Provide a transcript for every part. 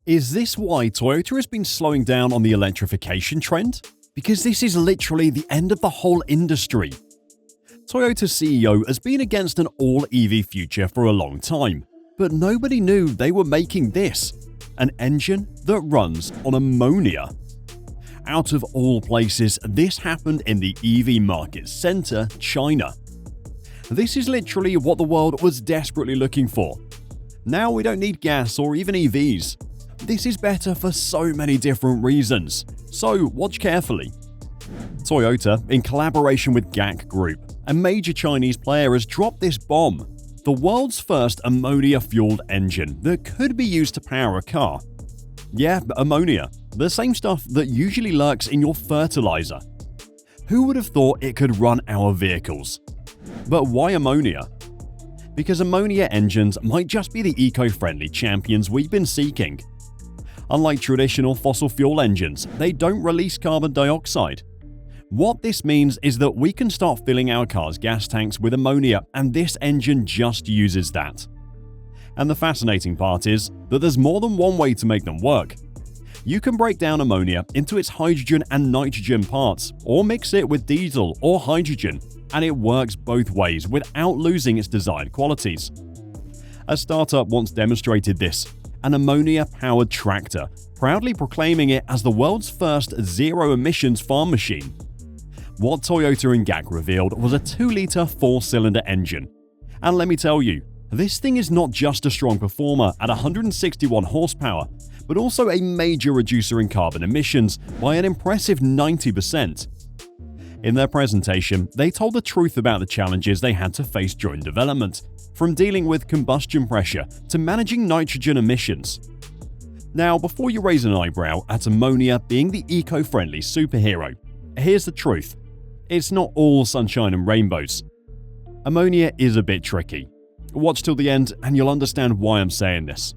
Is this why Toyota has been slowing down on the electrification trend? Because this is literally the end of the whole industry. Toyota's CEO has been against an all-EV future for a long time, but nobody knew they were making this, an engine that runs on ammonia. Out of all places, this happened in the EV market center, China. This is literally what the world was desperately looking for. Now we don't need gas or even EVs. This is better for so many different reasons, so watch carefully. Toyota, in collaboration with GAC Group, a major Chinese player, has dropped this bomb: the world's first ammonia-fueled engine that could be used to power a car. Yeah, ammonia, the same stuff that usually lurks in your fertilizer. Who would have thought it could run our vehicles? But why ammonia? Because ammonia engines might just be the eco-friendly champions we've been seeking. Unlike traditional fossil fuel engines, they don't release carbon dioxide. What this means is that we can start filling our car's gas tanks with ammonia, and this engine just uses that. And the fascinating part is that there's more than one way to make them work. You can break down ammonia into its hydrogen and nitrogen parts, or mix it with diesel or hydrogen, and it works both ways without losing its desired qualities. A startup once demonstrated this: an ammonia-powered tractor, proudly proclaiming it as the world's first zero-emissions farm machine. What Toyota and GAC revealed was a 2-liter 4-cylinder engine. And let me tell you, this thing is not just a strong performer at 161 horsepower, but also a major reducer in carbon emissions by an impressive 90%. In their presentation, they told the truth about the challenges they had to face during development, from dealing with combustion pressure to managing nitrogen emissions. Now, before you raise an eyebrow at ammonia being the eco-friendly superhero, here's the truth: it's not all sunshine and rainbows. Ammonia is a bit tricky. Watch till the end and you'll understand why I'm saying this.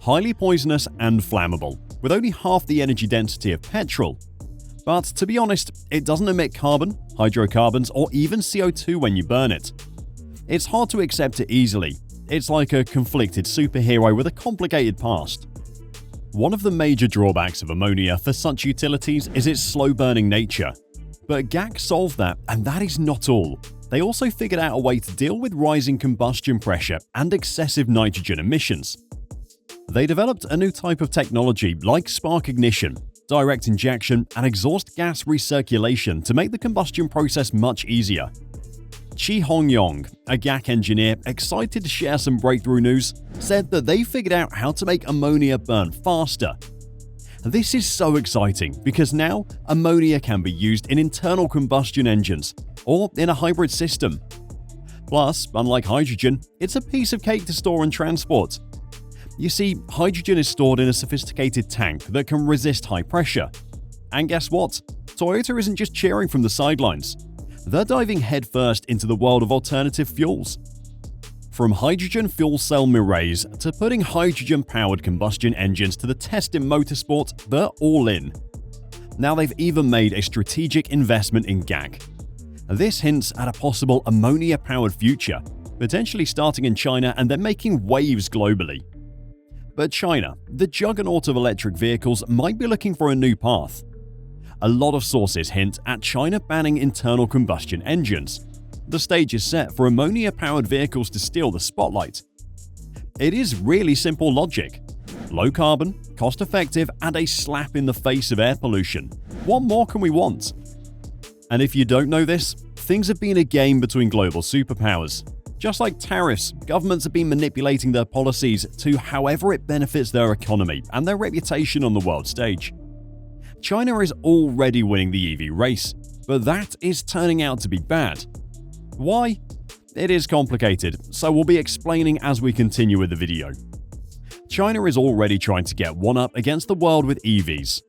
Highly poisonous and flammable, with only half the energy density of petrol. But to be honest, it doesn't emit carbon, hydrocarbons, or even CO2 when you burn it. It's hard to accept it easily. It's like a conflicted superhero with a complicated past. One of the major drawbacks of ammonia for such utilities is its slow-burning nature. But GAC solved that, and that is not all. They also figured out a way to deal with rising combustion pressure and excessive nitrogen emissions. They developed a new type of technology like spark ignition, direct injection, and exhaust gas recirculation to make the combustion process much easier. Chi Hongyong, a GAC engineer excited to share some breakthrough news, said that they figured out how to make ammonia burn faster. This is so exciting because now ammonia can be used in internal combustion engines or in a hybrid system. Plus, unlike hydrogen, it's a piece of cake to store and transport. You see, hydrogen is stored in a sophisticated tank that can resist high pressure. And guess what? Toyota isn't just cheering from the sidelines. They're diving headfirst into the world of alternative fuels. From hydrogen fuel cell mirrors to putting hydrogen-powered combustion engines to the test in motorsport, they're all in. Now they've even made a strategic investment in GAC. This hints at a possible ammonia-powered future, potentially starting in China and then making waves globally. But China, the juggernaut of electric vehicles, might be looking for a new path. A lot of sources hint at China banning internal combustion engines. The stage is set for ammonia-powered vehicles to steal the spotlight. It is really simple logic. Low carbon, cost-effective, and a slap in the face of air pollution. What more can we want? And if you don't know this, things have been a game between global superpowers. Just like tariffs, governments have been manipulating their policies to however it benefits their economy and their reputation on the world stage. China is already winning the EV race, but that is turning out to be bad. Why? It is complicated, so we'll be explaining as we continue with the video. China is already trying to get one up against the world with EVs.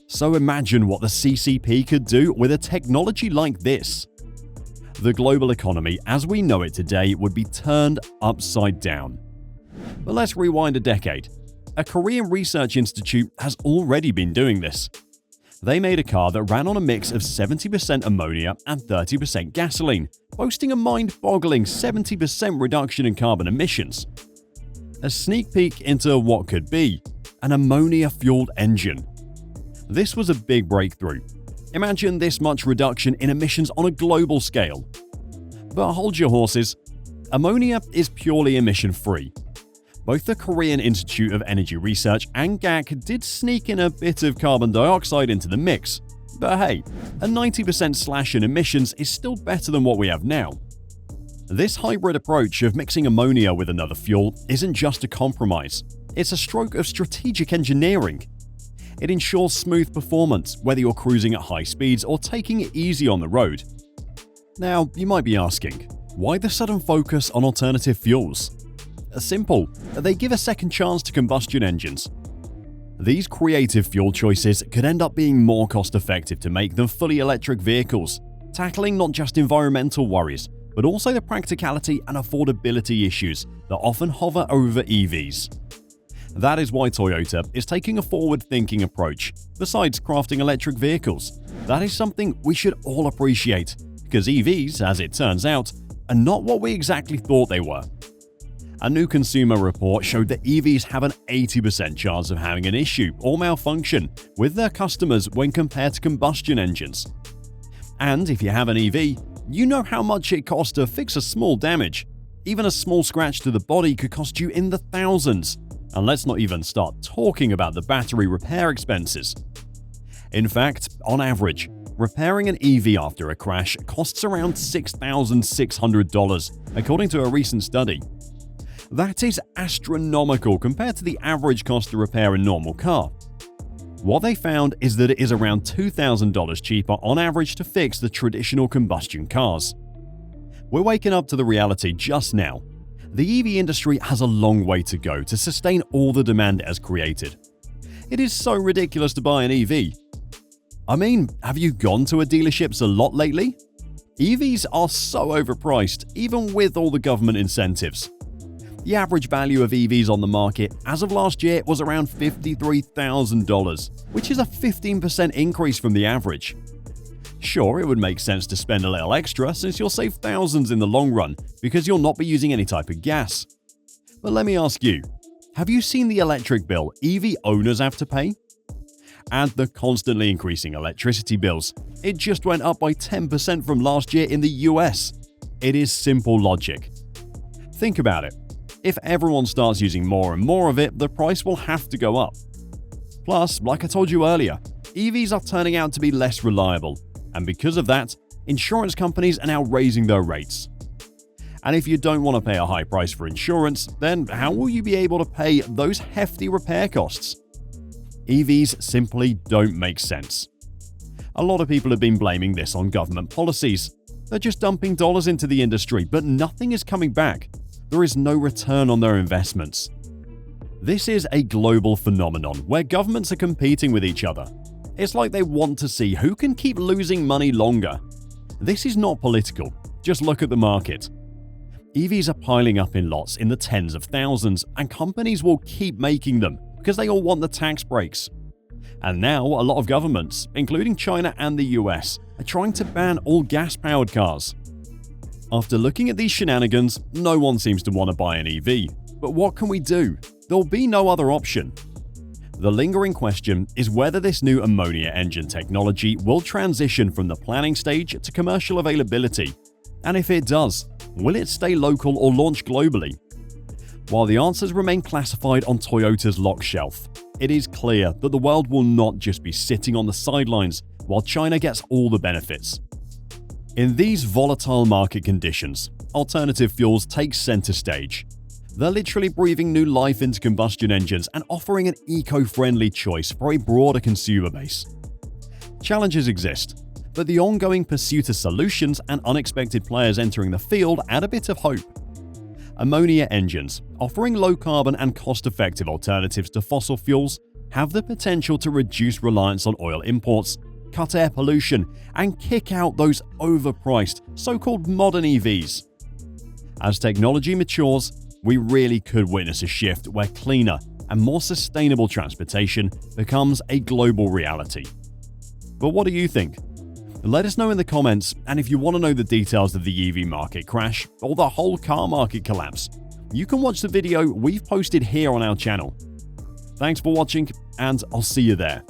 So imagine what the CCP could do with a technology like this. The global economy as we know it today would be turned upside down. But let's rewind a decade. A Korean research institute has already been doing this. They made a car that ran on a mix of 70% ammonia and 30% gasoline, boasting a mind-boggling 70% reduction in carbon emissions. A sneak peek into what could be. an ammonia-fueled engine. This was a big breakthrough. Imagine this much reduction in emissions on a global scale. But hold your horses. Ammonia is purely emission-free. Both the Korean Institute of Energy Research and GAC did sneak in a bit of carbon dioxide into the mix. But hey, a 90% slash in emissions is still better than what we have now. This hybrid approach of mixing ammonia with another fuel isn't just a compromise. It's a stroke of strategic engineering. It ensures smooth performance, whether you're cruising at high speeds or taking it easy on the road. Now, you might be asking, why the sudden focus on alternative fuels? Simple, they give a second chance to combustion engines. These creative fuel choices could end up being more cost-effective to make than fully electric vehicles, tackling not just environmental worries, but also the practicality and affordability issues that often hover over EVs. That is why Toyota is taking a forward-thinking approach. Besides crafting electric vehicles, that is something we should all appreciate, because EVs, as it turns out, are not what we exactly thought they were. A new consumer report showed that EVs have an 80% chance of having an issue or malfunction with their customers when compared to combustion engines. And if you have an EV, you know how much it costs to fix a small damage. Even a small scratch to the body could cost you in the thousands. And let's not even start talking about the battery repair expenses. In fact, on average, repairing an EV after a crash costs around $6,600, according to a recent study. That is astronomical compared to the average cost to repair a normal car. What they found is that it is around $2,000 cheaper on average to fix the traditional combustion cars. We're waking up to the reality just now. The EV industry has a long way to go to sustain all the demand it has created. It is so ridiculous to buy an EV. I mean, have you gone to a dealership a lot lately? EVs are so overpriced, even with all the government incentives. The average value of EVs on the market as of last year was around $53,000, which is a 15% increase from the average. Sure, it would make sense to spend a little extra since you'll save thousands in the long run because you'll not be using any type of gas. But let me ask you, have you seen the electric bill EV owners have to pay? Add the constantly increasing electricity bills. It just went up by 10% from last year in the US. It is simple logic. Think about it. If everyone starts using more and more of it, the price will have to go up. Plus, like I told you earlier, EVs are turning out to be less reliable. And because of that, insurance companies are now raising their rates. And if you don't want to pay a high price for insurance, then how will you be able to pay those hefty repair costs? EVs simply don't make sense. A lot of people have been blaming this on government policies. They're just dumping dollars into the industry, but nothing is coming back. There is no return on their investments. This is a global phenomenon where governments are competing with each other. It's like they want to see who can keep losing money longer. This is not political, just look at the market. EVs are piling up in lots in the tens of thousands, and companies will keep making them because they all want the tax breaks. And now a lot of governments, including China and the US, are trying to ban all gas-powered cars. After looking at these shenanigans, no one seems to want to buy an EV. But what can we do? There'll be no other option. The lingering question is whether this new ammonia engine technology will transition from the planning stage to commercial availability. And if it does, will it stay local or launch globally? While the answers remain classified on Toyota's lock shelf, it is clear that the world will not just be sitting on the sidelines while China gets all the benefits. In these volatile market conditions, alternative fuels take center stage. They're literally breathing new life into combustion engines and offering an eco-friendly choice for a broader consumer base. Challenges exist, but the ongoing pursuit of solutions and unexpected players entering the field add a bit of hope. Ammonia engines, offering low-carbon and cost-effective alternatives to fossil fuels, have the potential to reduce reliance on oil imports, cut air pollution, and kick out those overpriced, so-called modern EVs. As technology matures, we really could witness a shift where cleaner and more sustainable transportation becomes a global reality. But what do you think? Let us know in the comments, and if you want to know the details of the EV market crash or the whole car market collapse, you can watch the video we've posted here on our channel. Thanks for watching, and I'll see you there.